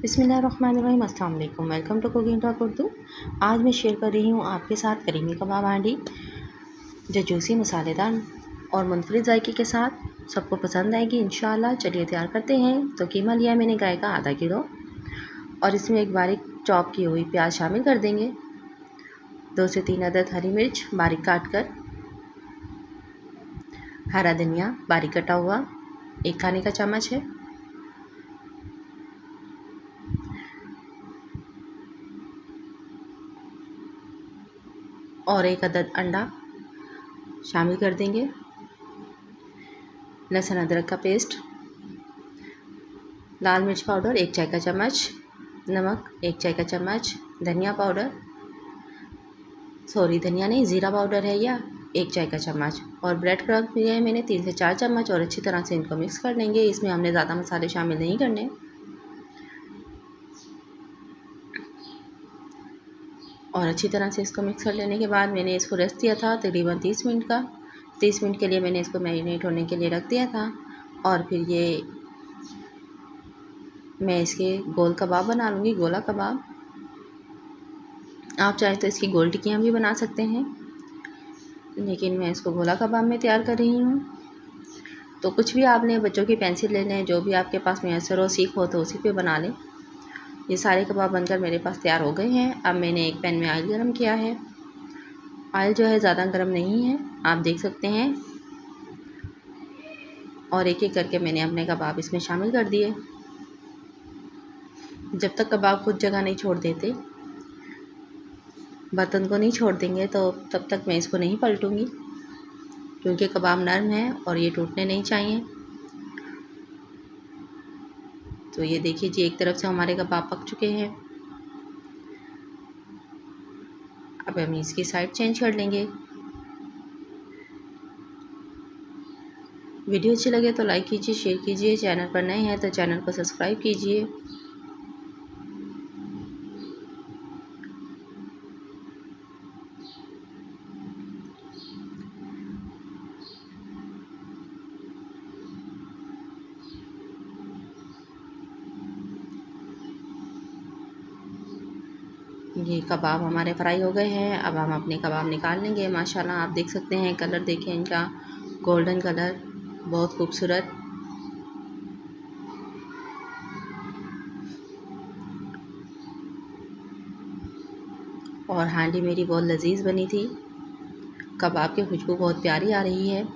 बिस्मिल्लाहिर्रहमानिर्रहीम, अस्सलाम वालेकुम। Welcome to cooking talk Urdu. आज मैं शेयर कर रही हूँ आपके साथ करीमी कबाब हांडी, जो जूसी, मसालेदार और मुनफरिद जायके के साथ सबको पसंद आएगी इंशाअल्लाह। चलिए तैयार करते हैं। तो कीमा लिया मैंने गाय का आधा किलो और इसमें एक बारीक चॉप की हुई प्याज शामिल कर देंगे। 2 से 3 अदद हरी मिर्च बारीक काट कर, हरा धनिया बारीक कटा हुआ 1 खाने का चम्मच है, और 1 अदद अंडा शामिल कर देंगे। लहसुन अदरक का पेस्ट, लाल मिर्च पाउडर 1 चाय का चम्मच, नमक 1 चाय का चम्मच, धनिया पाउडर धनिया नहीं ज़ीरा पाउडर है या 1 चाय का चम्मच, और ब्रेड क्रम्ब लिए हैं मैंने 3 से 4 चम्मच, और अच्छी तरह से इनको मिक्स कर लेंगे। इसमें हमने ज़्यादा मसाले शामिल नहीं करने। और अच्छी तरह से इसको मिक्स कर लेने के बाद मैंने इसको रेस्ट दिया था तकरीबन 30 मिनट का। 30 मिनट के लिए मैंने इसको मैरिनेट होने के लिए रख दिया था। और फिर ये मैं इसके गोल कबाब बना लूँगी, गोला कबाब। आप चाहे तो इसकी गोल टिक्कियाँ भी बना सकते हैं, लेकिन मैं इसको गोला कबाब में तैयार कर रही हूँ। तो कुछ भी आप लें, बच्चों की पेंसिल ले लें, जो भी आपके पास मैसर हो, सीख हो तो उसी पे बना लें। ये सारे कबाब बनकर मेरे पास तैयार हो गए हैं। अब मैंने एक पैन में ऑयल गरम किया है। ऑयल जो है ज़्यादा गर्म नहीं है, आप देख सकते हैं। और एक एक करके मैंने अपने कबाब इसमें शामिल कर दिए। जब तक कबाब खुद जगह नहीं छोड़ देते, बर्तन को नहीं छोड़ देंगे, तो तब तक मैं इसको नहीं पलटूंगी, क्योंकि कबाब नरम है और ये टूटने नहीं चाहिए। तो ये देखिए जी, एक तरफ से हमारे कबाब पक चुके हैं। अब हम इसकी साइड चेंज कर लेंगे। वीडियो अच्छी लगे तो लाइक कीजिए, शेयर कीजिए। चैनल पर नए हैं तो चैनल को सब्सक्राइब कीजिए। ये कबाब हमारे फ्राई हो गए हैं। अब हम अपने कबाब निकाल लेंगे। माशाल्लाह आप देख सकते हैं, कलर देखें इनका, गोल्डन कलर, बहुत खूबसूरत। और हांडी मेरी बहुत लजीज बनी थी। कबाब की खुशबू बहुत प्यारी आ रही है।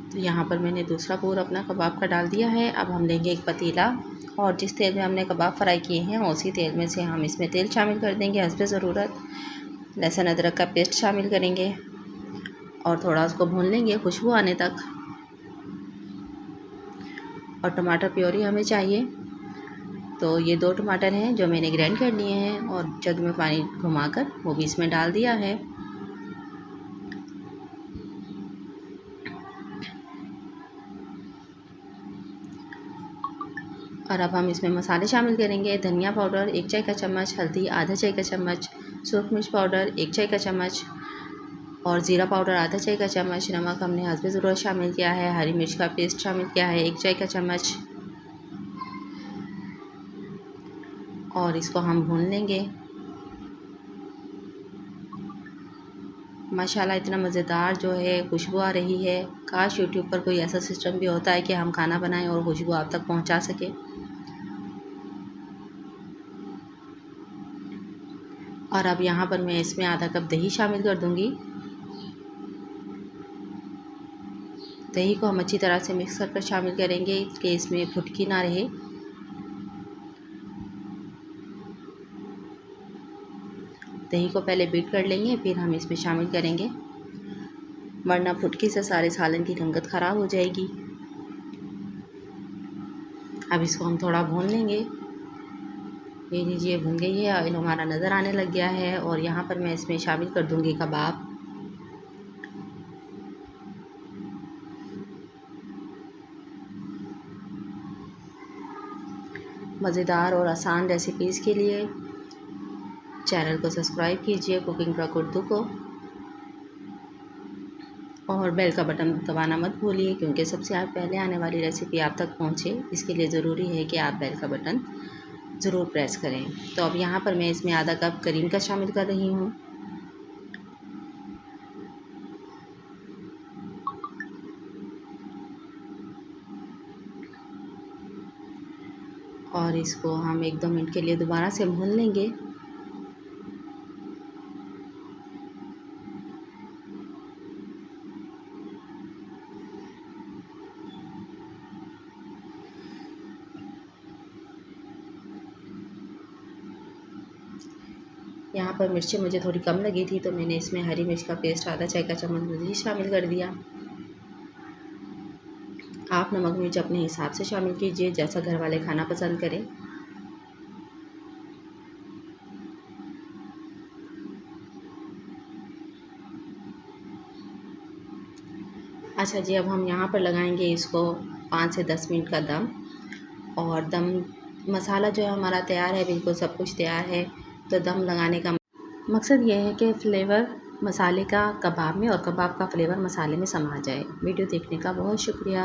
तो यहाँ पर मैंने दूसरा पूर अपना कबाब का डाल दिया है। अब हम लेंगे एक पतीला, और जिस तेल में हमने कबाब फ्राई किए हैं उसी तेल में से हम इसमें तेल शामिल कर देंगे हस्बे ज़रूरत। लहसुन अदरक का पेस्ट शामिल करेंगे और थोड़ा उसको भून लेंगे खुशबू आने तक। और टमाटर प्योरी हमें चाहिए, तो ये 2 टमाटर हैं जो मैंने ग्राइंड कर लिए हैं, और जग में पानी घुमाकर वो भी इसमें डाल दिया है। और अब हम इसमें मसाले शामिल करेंगे। धनिया पाउडर 1 चाय का चम्मच, हल्दी आधा चाय का चम्मच, सूरख मिर्च पाउडर 1 चाय का चम्मच, और ज़ीरा पाउडर आधा चाय का चम्मच। नमक हमने हस्बे ज़रूरत शामिल किया है। हरी मिर्च का पेस्ट शामिल किया है 1 चाय का चम्मच, और इसको हम भून लेंगे। माशाल्लाह इतना मज़ेदार जो है खुशबू आ रही है। काश यूट्यूब पर कोई ऐसा सिस्टम भी होता है कि हम खाना बनाएं और खुशबू आप तक पहुंचा सके। और अब यहाँ पर मैं इसमें आधा कप दही शामिल कर दूंगी। दही को हम अच्छी तरह से मिक्स कर शामिल करेंगे कि इसमें फुटकी ना रहे। दही को पहले बीट कर लेंगे, फिर हम इसमें शामिल करेंगे, वरना फुटकी से सारे सालन की रंगत ख़राब हो जाएगी। अब इसको हम थोड़ा भून लेंगे। ये लीजिए भुन गई है, ऑयल हमारा नज़र आने लग गया है। और यहाँ पर मैं इसमें शामिल कर दूंगी कबाब। मज़ेदार और आसान रेसिपीज़ के लिए चैनल को सब्सक्राइब कीजिए कुकिंग ट्रक उर्दू को, और बेल का बटन दबाना मत भूलिए, क्योंकि सबसे पहले आने वाली रेसिपी आप तक पहुंचे इसके लिए ज़रूरी है कि आप बेल का बटन ज़रूर प्रेस करें। तो अब यहाँ पर मैं इसमें आधा कप करीम का शामिल कर रही हूँ। और इसको हम 1-2 मिनट के लिए दोबारा से भून लेंगे। यहाँ पर मिर्ची मुझे थोड़ी कम लगी थी, तो मैंने इसमें हरी मिर्च का पेस्ट आधा चाय का चम्मच मज़ीद शामिल कर दिया। आप नमक मिर्च अपने हिसाब से शामिल कीजिए, जैसा घर वाले खाना पसंद करें। अच्छा जी, अब हम यहाँ पर लगाएंगे इसको 5 से 10 मिनट का दम। और दम मसाला जो है हमारा तैयार है, बिल्कुल सब कुछ तैयार है। तो दम लगाने का मकसद ये है कि फ्लेवर मसाले का कबाब में और कबाब का फ्लेवर मसाले में समा जाए। वीडियो देखने का बहुत शुक्रिया।